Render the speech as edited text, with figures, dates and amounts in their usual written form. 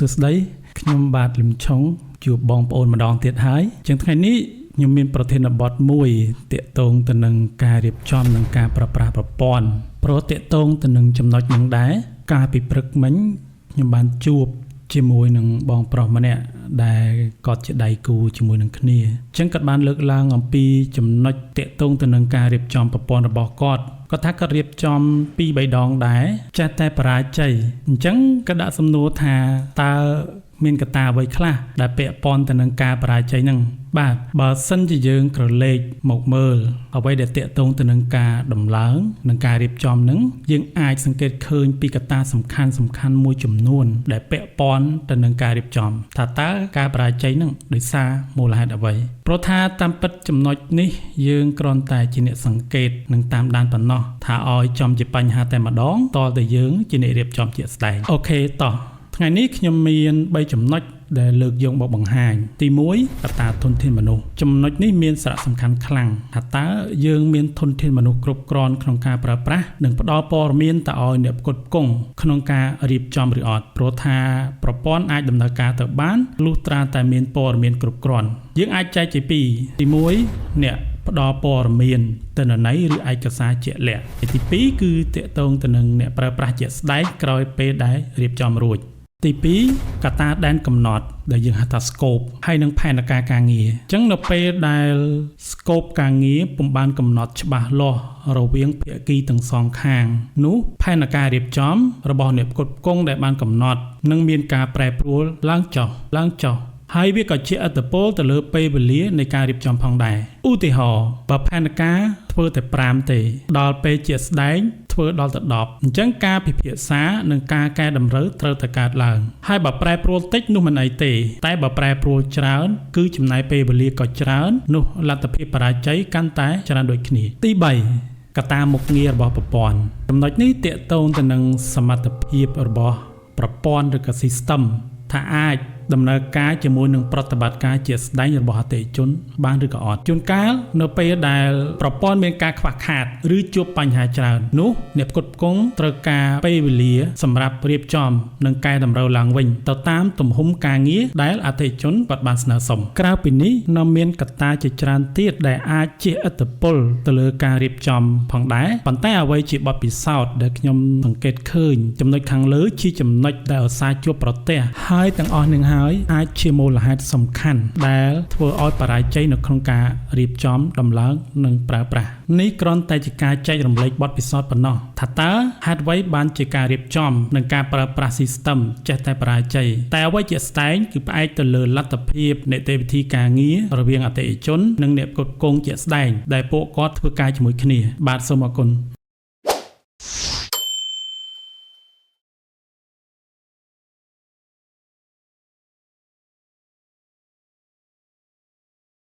សួស្តីខ្ញុំបាទលឹមឆុងជួបបងប្អូនម្ដងទៀតហើយចឹងថ្ងៃនេះខ្ញុំមានប្រធានបទមួយទាក់ទងទៅនឹងការរៀបចំនិងការប្រើប្រាស់ប្រព័ន្ធព្រោះទាក់ទងទៅនឹងចំណុចនឹងដែរកាលពីព្រឹកមិញខ្ញុំបានជួបជាមួយនឹងបងប្រុសម្នាក់ដែលគាត់ជាដៃគូជាមួយនឹងគ្នាអញ្ចឹងគាត់បានលើកឡើងអំពីចំណុចទាក់ទងទៅនឹងការរៀបចំប្រព័ន្ធរបស់គាត់គាត់ថាគាត់រៀបចំ 2-3 ដងដែរចេះតែបរាជ័យអញ្ចឹងគាត់ដាក់សំណួរថាតើមានកត្តាអ្វីខ្លះដែលពាក់ព័ន្ធទៅនឹងការបរាជ័យហ្នឹងបាទបើសិនជាយើងក្រឡេកមកមើលអ្វីដែលតាក់ទងទៅនឹងការដំឡើងនិងការរៀបចំហ្នឹងយើងអាចសង្កេតឃើញពីកត្តាសំខាន់មួយចំនួនដែលពាក់ព័ន្ធទៅនឹងការរៀបចំថាតើការបរាជ័យហ្នឹងដោយសារមូលហេតុអ្វីព្រោះថាតាមពិតចំណុចនេះយើងគ្រាន់តែជាអ្នកសង្កេតនិងតាមដានប៉ុណ្ណោះថាឲ្យចំជាបញ្ហាតែម្ដងតលតែយើងជាអ្នករៀបចំជាក់ស្ដែងអូខេតោះថ្ងៃនេះខ្ញុំមាន3ចំណុចដែលលើកយកមកបង្ហាញទី1កត្តាធនធានមនុស្សចំណុចនេះមានសារៈសំខាន់ខ្លាំងថាតើយើងមានធនធានមនុស្សគ្រប់គ្រាន់ក្នុងការប្រើប្រាស់និងផ្ដល់ព័ត៌មានទៅឲ្យអ្នកផ្គត់ផ្គង់ក្នុងការរៀបចំឬអត់ព្រោះថាប្រព័ន្ធអាចដំណើរការទៅបានលុះត្រាតែមានព័ត៌មានគ្រប់គ្រាន់យើងអាចចែកជា2ទី1អ្នកផ្ដល់ព័ត៌មានទិន្នន័យឬឯកសារជាក់លាក់ទី2គឺតាក់ទងទៅនឹងអ្នកប្រើប្រាស់ជាក់ស្ដែងក្រោយពេលដែលរៀបចំរួចទី2កត្តាដែនកំណត់ដែលយើងហៅថា scope ហើយនិងផែនការការងារអញ្ចឹងនៅពេលដែល scope ការងារពុំបានកំណត់ច្បាស់លាស់រវាងភាគីទាំងសងខាងនោះផែនការរៀបចំរបស់អ្នកផ្គត់ផ្គង់ដែលបានកំណត់នឹងមានការប្រែប្រួលឡើងចុះហើយវាក៏ជាឥទ្ធិពលទៅលើពេលវេលានៃការរៀបចំផងដែរឧទាហរណ៍បើផែនការធ្វើតែ5ទេដល់ពេលជាក់ស្ដែងធ្វើដល់ទៅ10អញ្ចឹងការពិភាក្សានិងការកែតម្រូវត្រូវតែកើតឡើងហើយបើប្រែប្រួលតិចនោះមិនអីទេតែបើប្រែប្រួលច្រើនគឺចំណាយពេលវេលាក៏ច្រើននោះលទ្ធភាពបរាជ័យកាន់តែច្រើនដូចគ្នាទី3កត្តាមុខងាររបស់ប្រព័ន្ធចំណុចនេះទាក់ទងទៅនឹងសមត្ថភាពរបស់ប្រព័ន្ធឬក៏ system ថាអាចដំណើរការជាមួយនឹងប្រតិបត្តិការជាក់ស្ដែងរបស់អតិថិជនបានឬក៏អត់ជួនកាលនៅពេលដែលប្រព័ន្ធមានការខ្វះខាតឬជួបបញ្ហាច្រើននោះអ្នកផ្គត់ផ្គង់ត្រូវការពេលវេលាសម្រាប់រៀបចំនិងកែតម្រូវឡើងវិញទៅតាមទំហំការងារដែលអតិថិជនគាត់បានស្នើសុំក្រៅពីនេះនៅមានកត្តាជាច្រើនទៀតដែលអាចជះឥទ្ធិពលទៅលើការរៀបចំផងដែរប៉ុន្តែអ្វីជាបទពិសោធន៍ដែលខ្ញុំសង្កេតឃើញចំណុចខាងលើជាចំណុចដែលឧស្សាហ៍ជួបប្រទះហើយទាំងអស់នឹងអាចជាមូលហេតុសំខាន់ដែលធ្វើឲ្យបរាជ័យនៅក្នុងការរៀបចំដំឡើងនិងប្រើប្រាស់នេះគ្រាន់តែជាការចែករំលែកបទពិសោធន៍ប៉ុណ្ណោះថាតើហេតុអ្វីបានជាការរៀបចំនិងការប្រើប្រាស់ system ចេះតែបរាជ័យតែអ្វីជាក់ស្ដែងគឺផ្អែកទៅលើលទ្ធភាពនីតិវិធីការងាររវាងអតិថិជននិងអ្នកផ្គត់ផ្គង់ជាក់ស្ដែងដែលពួកគាត់ធ្វើការជាមួយគ្នាបាទសូមអរគុណ